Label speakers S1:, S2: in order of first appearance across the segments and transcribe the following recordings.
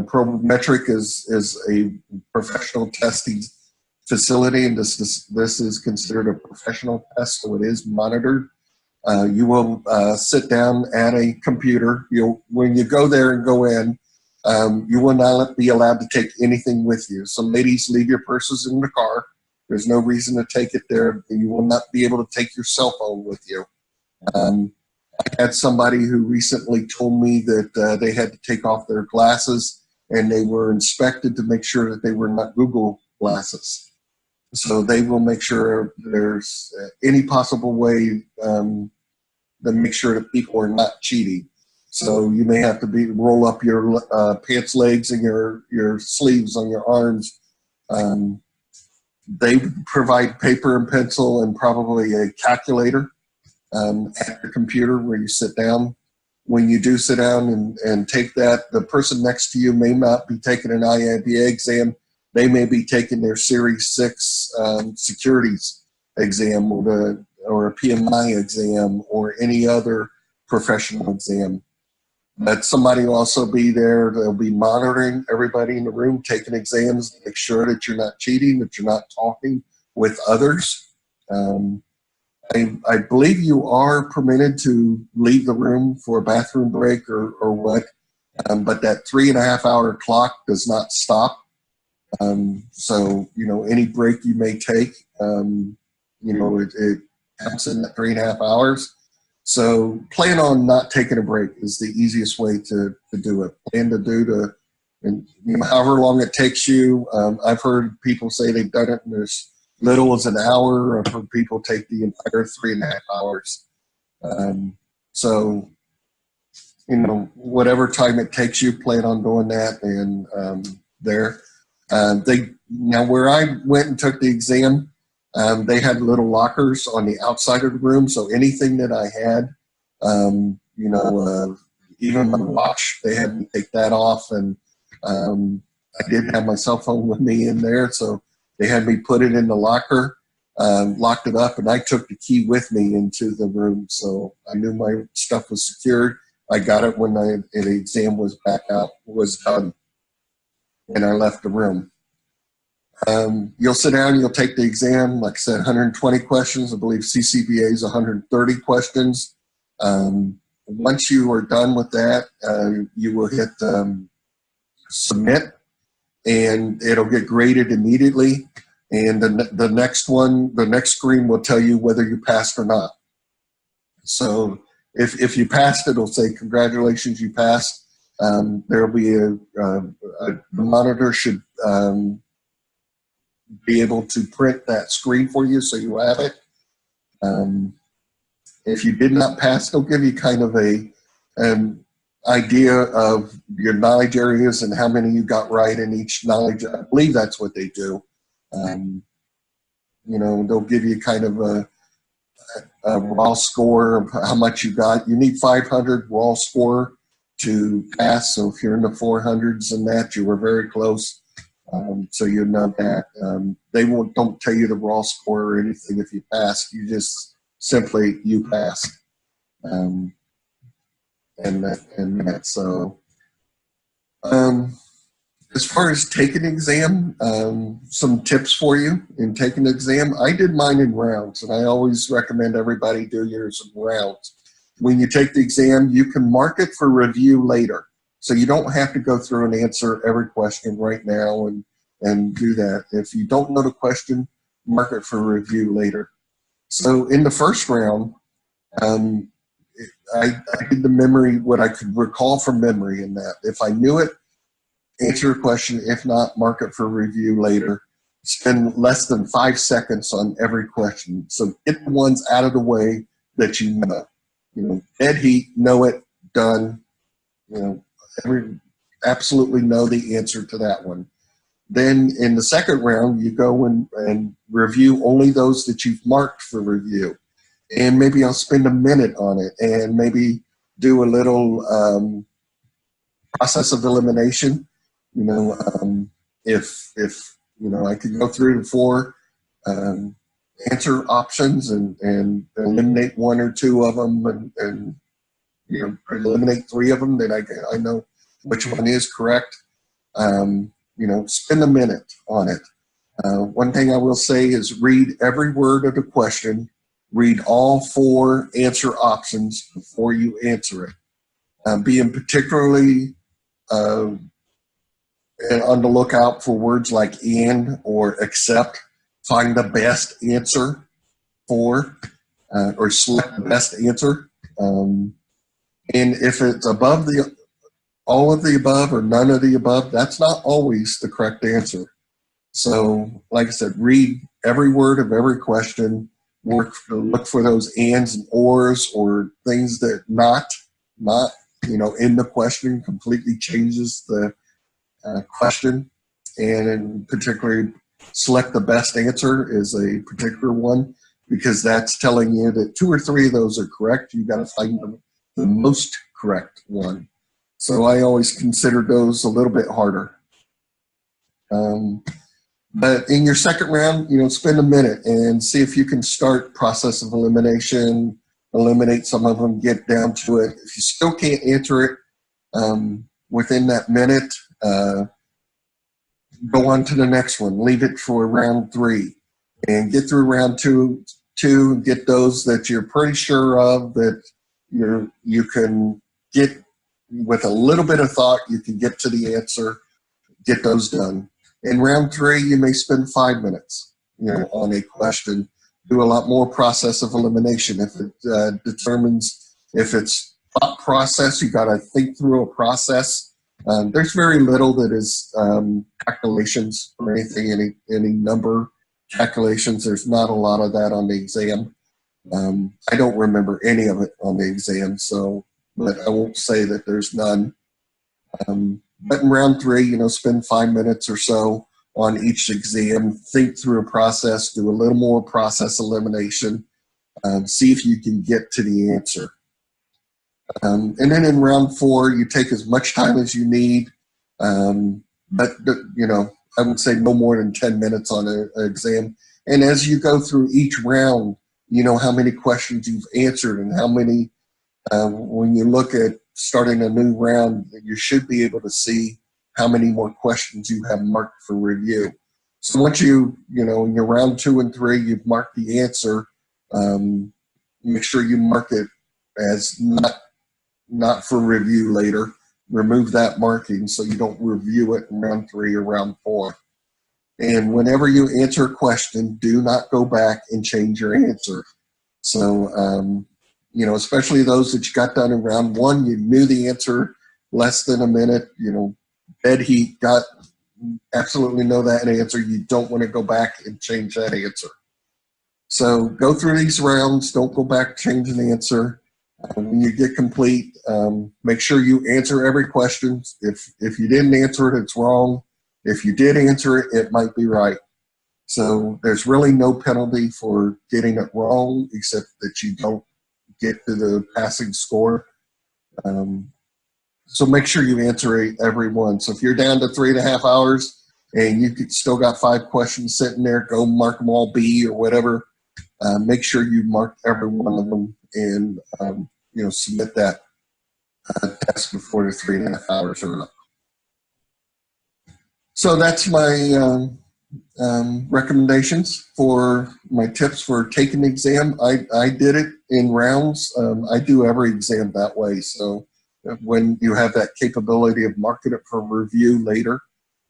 S1: Prometric is a professional testing facility, and this is considered a professional test, so it is monitored. You will sit down at a computer. When you go there and go in, you will not be allowed to take anything with you. So ladies, leave your purses in the car. There's no reason to take it there. You will not be able to take your cell phone with you. I had somebody who recently told me that they had to take off their glasses, and they were inspected to make sure that they were not Google glasses. So they will make sure there's any possible way to make sure that people are not cheating. So you may have to roll up your pants legs and your sleeves on your arms. They provide paper and pencil and probably a calculator at the computer where you sit down. When you do sit down and take that, the person next to you may not be taking an IIBA exam. They may be taking their Series 6 securities exam or a PMI exam or any other professional exam. But somebody will also be there. They'll be monitoring everybody in the room, taking exams, make sure that you're not cheating, that you're not talking with others. I believe you are permitted to leave the room for a bathroom break or what, but that 3.5 hour clock does not stop. So, any break you may take, it counts in that 3.5 hours. So plan on not taking a break is the easiest way to do it. Plan to do and however long it takes you. I've heard people say they've done it in as little as an hour. I've heard people take the entire 3.5 hours. So, whatever time it takes you, plan on doing that. And now where I went and took the exam, they had little lockers on the outside of the room. So anything that I had, even my watch, they had me take that off. And I didn't have my cell phone with me in there. So they had me put it in the locker, locked it up, and I took the key with me into the room. So I knew my stuff was secured. I got it when the exam was done, and I left the room. You'll sit down, you'll take the exam. Like I said, 120 questions. I believe CCBA is 130 questions. Once you are done with that, you will hit submit, and it'll get graded immediately. And the next screen will tell you whether you passed or not. So if you passed, it'll say, congratulations, you passed. There'll be the monitor should be able to print that screen for you so you have it. If you did not pass, they'll give you kind of an idea of your knowledge areas and how many you got right in each knowledge. I believe that's what they do. They'll give you kind of a raw score of how much you got. You need 500 raw score to pass. So if you're in the 400s and that, you were very close. So you know that. They don't tell you the raw score or anything if you pass. You just simply, you passed. So as far as taking an exam, some tips for you in taking the exam. I did mine in rounds, and I always recommend everybody do yours in rounds. When you take the exam, you can mark it for review later. So you don't have to go through and answer every question right now and do that. If you don't know the question, mark it for review later. So in the first round, I did the memory, what I could recall from memory in that. If I knew it, answer a question. If not, mark it for review later. Spend less than 5 seconds on every question. So get the ones out of the way that you know. Dead heat, know it, done. Absolutely know the answer to that one. Then in the second round, you go and review only those that you've marked for review. and maybe I'll spend a minute on it and maybe do a little process of elimination. You know, if I could go through the 4 answer options and eliminate 1 or 2 of them, and eliminate 3 of them, then I know which one is correct. Spend a minute on it. One thing I will say is read every word of the question, read all 4 answer options before you answer it. Being particularly on the lookout for words like and or except. Find the best answer for, or select the best answer. And if it's above all of the above or none of the above, that's not always the correct answer. So, like I said, read every word of every question. Look for those ands and ors or things that not in the question completely changes the question, and particularly select the best answer is a particular one, because that's telling you that 2 or 3 of those are correct. You got to find the most correct one. So I always consider those a little bit harder. But in your second round, spend a minute and see if you can start process of elimination, eliminate some of them, get down to it. If you still can't answer it within that minute, go on to the next one. Leave it for round 3 and get through round two and get those that you're pretty sure of, that you can get with a little bit of thought, you can get to the answer, get those done. In round 3, you may spend 5 minutes, on a question. Do a lot more process of elimination. If it determines if it's thought process, you got to think through a process. There's very little that is calculations or anything, any number calculations. There's not a lot of that on the exam. I don't remember any of it on the exam, but I won't say that there's none. But in round 3, spend 5 minutes or so on each exam, think through a process, do a little more process elimination, see if you can get to the answer. And then in round 4, you take as much time as you need, but I would say no more than 10 minutes on an exam. And as you go through each round, you know how many questions you've answered and how many, when you look at starting a new round, you should be able to see how many more questions you have marked for review. So once in your round 2 and 3, you've marked the answer, make sure you mark it as not for review later. Remove that marking so you don't review it in round 3 or round 4. And whenever you answer a question, do not go back and change your answer. So, especially those that you got done in round 1, you knew the answer less than a minute, dead heat, got absolutely know that answer. You don't want to go back and change that answer. So go through these rounds. Don't go back, change an answer. When you get complete, make sure you answer every question. If you didn't answer it, it's wrong. If you did answer it, it might be right. So there's really no penalty for getting it wrong, except that you don't get to the passing score. So make sure you answer every one. So if you're down to 3.5 hours and you still got 5 questions sitting there, go mark them all B or whatever. Make sure you mark every one of them and submit that test before the 3.5 hours are up. So that's my recommendations for my tips for taking the exam. I did it in rounds. I do every exam that way. So when you have that capability of marking it for review later,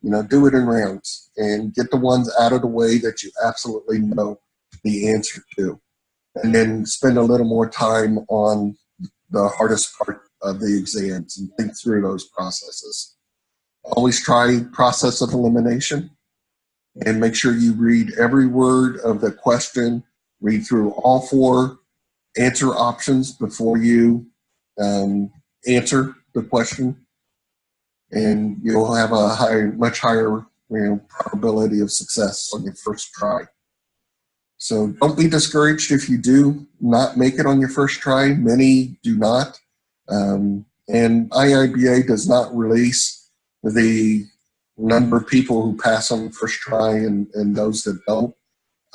S1: do it in rounds and get the ones out of the way that you absolutely know the answer to. And then spend a little more time on the hardest part of the exams and think through those processes. Always try process of elimination and make sure you read every word of the question, read through all 4 answer options before you answer the question, and you'll have a much higher probability of success on your first try. So don't be discouraged if you do not make it on your first try. Many do not. And IIBA does not release the number of people who pass on the first try and those that don't.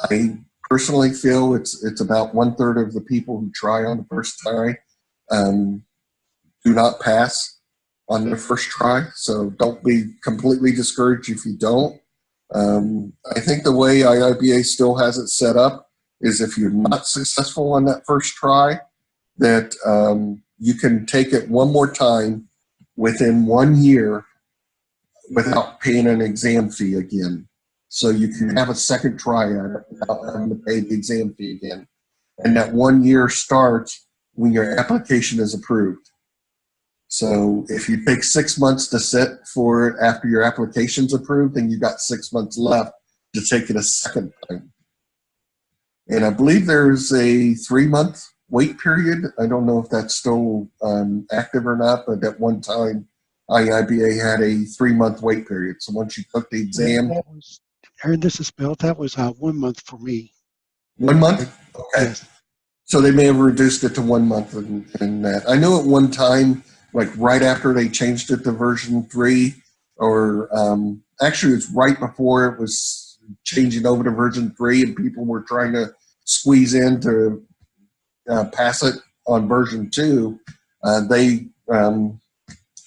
S1: I personally feel it's about 1/3 of the people who try on the first try do not pass on their first try. So don't be completely discouraged if you don't. I think the way IIBA still has it set up is if you're not successful on that first try, that you can take it one more time within 1 year without paying an exam fee again. So you can have a second try at it without having to pay the exam fee again. And that 1 year starts when your application is approved. So if you take 6 months to sit for it after your application's approved, then you got 6 months left to take it a second time. And I believe there's a 3-month wait period. I don't know if that's still active or not, but at one time, IIBA had a 3-month wait period. So once you took the exam.
S2: Aaron, this is Bill. That was 1 month for me.
S1: 1 month? Okay.
S2: Yes.
S1: So they may have reduced it to 1 month in that. I know at one time, like right after they changed it to version 3, or actually it was right before it was changing over to version 3 and people were trying to squeeze in to pass it on version 2, they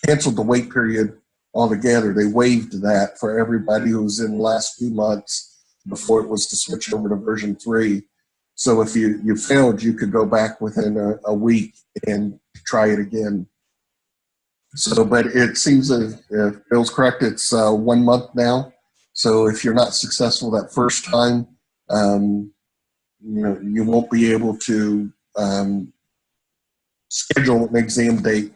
S1: canceled the wait period altogether. They waived that for everybody who was in the last 2 months before it was to switch over to version 3. So if you failed, you could go back within a week and try it again. So, but it seems that if Bill's correct, it's 1 month now. So if you're not successful that first time, you won't be able to schedule an exam date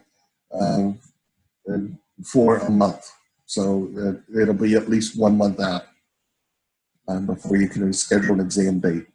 S1: for a month. So it'll be at least 1 month out before you can schedule an exam date.